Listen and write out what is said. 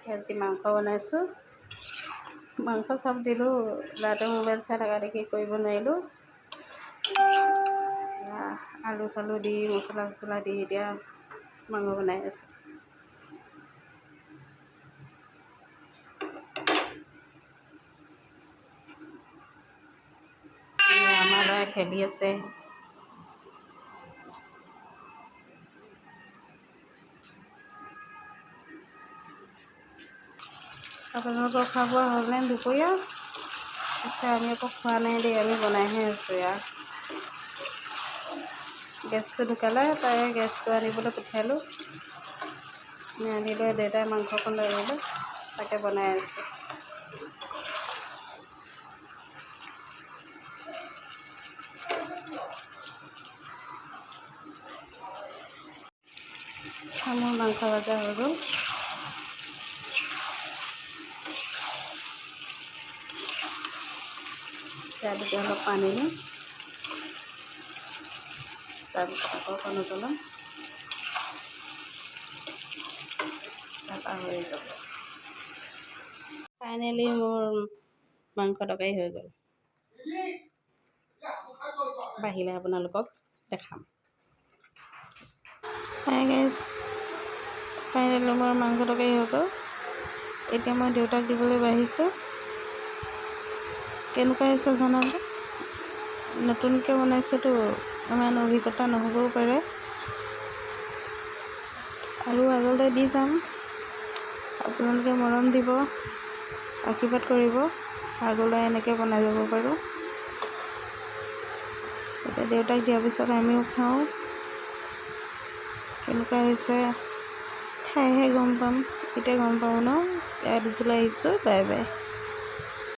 আজি মাংস বনাইছোঁ। মাংস চব দিলোঁ, ল'ৰাটোৱে মোবাইল চাই থকা দেখি কৰিব নোৱাৰিলোঁ। আলু চালু দি মছলা চছলা দি এতিয়া মাংস বনাই আছোঁ। আমাৰ ল'ৰাই খেলি আছে। আপোনালোকৰ খোৱা বোৱা হ'লনে দুপৰীয়া? পিছে আমি একো খোৱা নাই দেই, আমি বনাইহে আছোঁ ইয়াত। গেছটো ঢুকালে, তাই গেছটো আনিবলৈ পঠিয়ালোঁ। আনিলৈ দেউতাই মাংসকণ লৈ আহিলে, তাকে বনাই আছোঁ। মোৰ মাংস ভজা হৈ গ'ল। ইয়াত এতিয়া অলপ পানী দিম, তাৰপিছত আকৌ অকণ উতলাম, তাৰপৰা হৈ যাব। ফাইনেলি মোৰ মাংস তৰকাৰী হৈ গ'ল। বাঢ়িলে আপোনালোকক দেখাম। হাই গাইজ, ফাইনেলি মোৰ মাংস তৰকাৰী হৈ গ'ল। এতিয়া মই দেউতাক দিবলৈ বাঢ়িছোঁ। কেনেকুৱা হৈছে জনাব। নতুনকৈ বনাইছোঁতো, ইমান অভিজ্ঞতা নহ'বও পাৰে, আৰু আগলৈ দি যাম। আপোনালোকে মৰম দিব, আশীৰ্বাদ কৰিব, আগলৈ এনেকৈ বনাই যাব পাৰোঁ। এতিয়া দেউতাক দিয়াৰ পিছত আমিও খাওঁ। কেনেকুৱা হৈছে খাইহে গম পাম। এতিয়া গম পাওঁ ন। ইয়াত জুলাই আহিছোঁ। Bye bye.